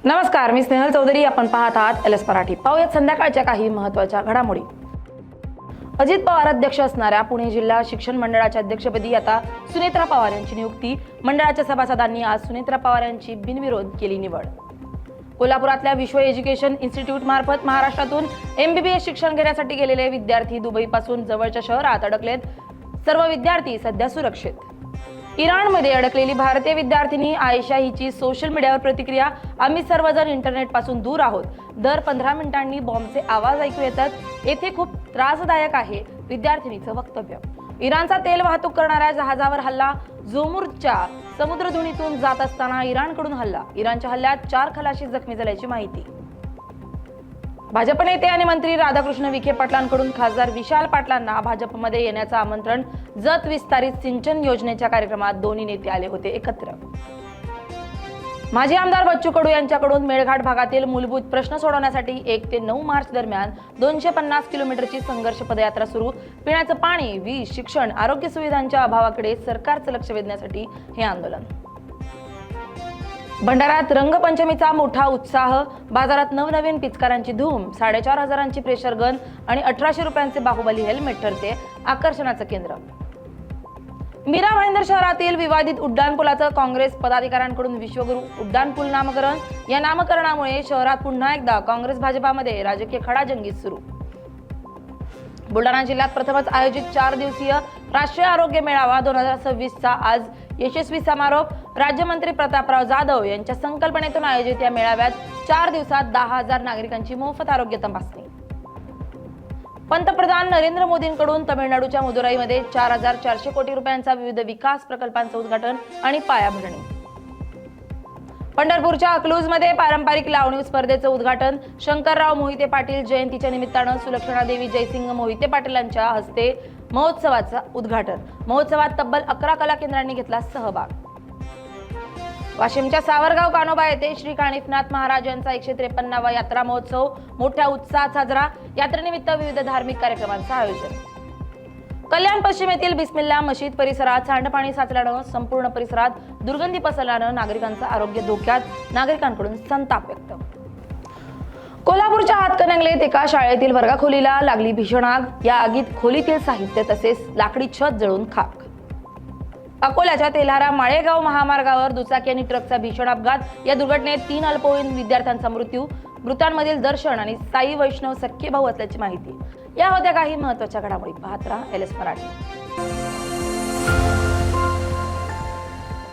नमस्कार, मी स्नेहल चौधरी. आपण पाहत आहात LS मराठी. पाहूयात संध्याकाळच्या काही महत्त्वाच्या घडामोडी. अजित पवार अध्यक्ष असणाऱ्या पुणे जिल्हा शिक्षण मंडळाच्या अध्यक्षपदी आता सुनेत्रा पवार यांची नियुक्ती. मंडळाच्या सभासदांनी आज सुनेत्रा पवार यांची बिनविरोध केली निवड. कोल्हापुरातल्या विश्व एज्युकेशन इन्स्टिट्यूट मार्फत महाराष्ट्रातून MBBS शिक्षण घेण्यासाठी गेलेले विद्यार्थी दुबईपासून जवळच्या शहरात अडकलेत. सर्व विद्यार्थी सध्या सुरक्षित. इराणमध्ये अडकलेली भारतीय विद्यार्थिनी आयशा हिची सोशल मीडियावर प्रतिक्रिया. आम्ही सर्वजण इंटरनेटपासून दूर आहोत. दर 15 मिनिटांनी बॉम्बचे आवाज ऐकू येतात. येथे खूप त्रासदायक आहे, विद्यार्थिनीचं वक्तव्य. इराणचा तेल वाहतूक करणाऱ्या जहाजावर हल्ला. जोमुरच्या समुद्रधुनीतून जात असताना इराणकडून हल्ला. इराणच्या हल्ल्यात 4 खलाशी जखमी झाल्याची माहिती. भाजप नेते आणि मंत्री राधाकृष्ण विखे पाटलांकडून खासदार विशाल पाटलांना भाजपमध्ये येण्याचं आमंत्रण. जत विस्तारित सिंचन योजनेच्या कार्यक्रमात दोन्ही नेते आले होते एकत्र. माजी आमदार बच्चू कडू यांच्याकडून मेळघाट भागातील मूलभूत प्रश्न सोडवण्यासाठी 1 ते 9 मार्च दरम्यान 250 किलोमीटरची संघर्ष पदयात्रा सुरू. पिण्याचं पाणी, वीज, शिक्षण, आरोग्य सुविधांच्या अभावाकडे सरकारचं लक्ष वेधण्यासाठी हे आंदोलन. भंडाऱ्यात रंगपंचमीचा मोठा उत्साह. बाजारात नवनवीन पिचकारांची धूम. 4500ची प्रेशर गन आणि 1800 रुपयांचे बाहुबली हेल्मेट ठरते आकर्षणाचं केंद्र. मीरा भाईंदर शहरातील विवादित उड्डाणपुलाचं काँग्रेस पदाधिकाऱ्यांकडून विश्वगुरू उड्डाणपूल नामकरण. या नामकरणामुळे शहरात पुन्हा एकदा काँग्रेस भाजपामध्ये राजकीय खडाजंगी सुरू. बुलढाणा जिल्ह्यात प्रथमच आयोजित 4 दिवसीय राष्ट्रीय आरोग्य मेळावा 2026चा आज यशस्वी समारोप. राज्यमंत्री प्रतापराव जाधव यांच्या संकल्पनेतून आयोजित या मेळाव्यात 4 दिवसात 10,000 नागरिकांची मोफत आरोग्य तपासणी. पंतप्रधान नरेंद्र मोदींकडून तमिळनाडूच्या मदुराईमध्ये 4,400 कोटी रुपयांचा विविध विकास प्रकल्पांचं उद्घाटन आणि पायाभरणी. पंढरपूरच्या अकलूजमध्ये पारंपरिक लावणी स्पर्धेचं उद्घाटन. शंकरराव मोहिते पाटील जयंतीच्या निमित्तानं सुलक्षणा देवी जयसिंग मोहिते पाटील यांच्या हस्ते महोत्सवाचं उद्घाटन. महोत्सवात तब्बल 11 कला केंद्रांनी घेतला सहभाग. वाशिमच्या सावरगाव कानोबा येथे श्री कानिफनाथ महाराज यांचा 153वा यात्रा महोत्सव मोठ्या उत्साहात साजरा. यात्रेनिमित्त विविध धार्मिक कार्यक्रमांचं आयोजन. कल्याण पश्चिम येथील बिस्मिल्ला मशीद परिसरात सांडपाणी साचल्यानं संपूर्ण परिसरात दुर्गंधी पसरल्यानं नागरिकांचं आरोग्य धोक्यात. नागरिकांकडून संताप व्यक्त. कोल्हापूरच्या हातकणंगलेत एका शाळेतील वर्गखोलीला लागली भीषण आग. या आगीत खोलीतील साहित्य तसेच लाकडी छत जळून खाक. अकोल्याच्या तेल्हारा माळेगाव महामार्गावर दुचाकी आणि ट्रकचा भीषण अपघात. या दुर्घटनेत 3 अल्पवयीन विद्यार्थ्यांचा मृत्यू. मृतांमधील दर्शन आणि साई वैष्णव सख्खे भाऊ असल्याची माहिती. या होत्या काही महत्त्वाच्या घडामोडी. पाहत राहा LS मराठी.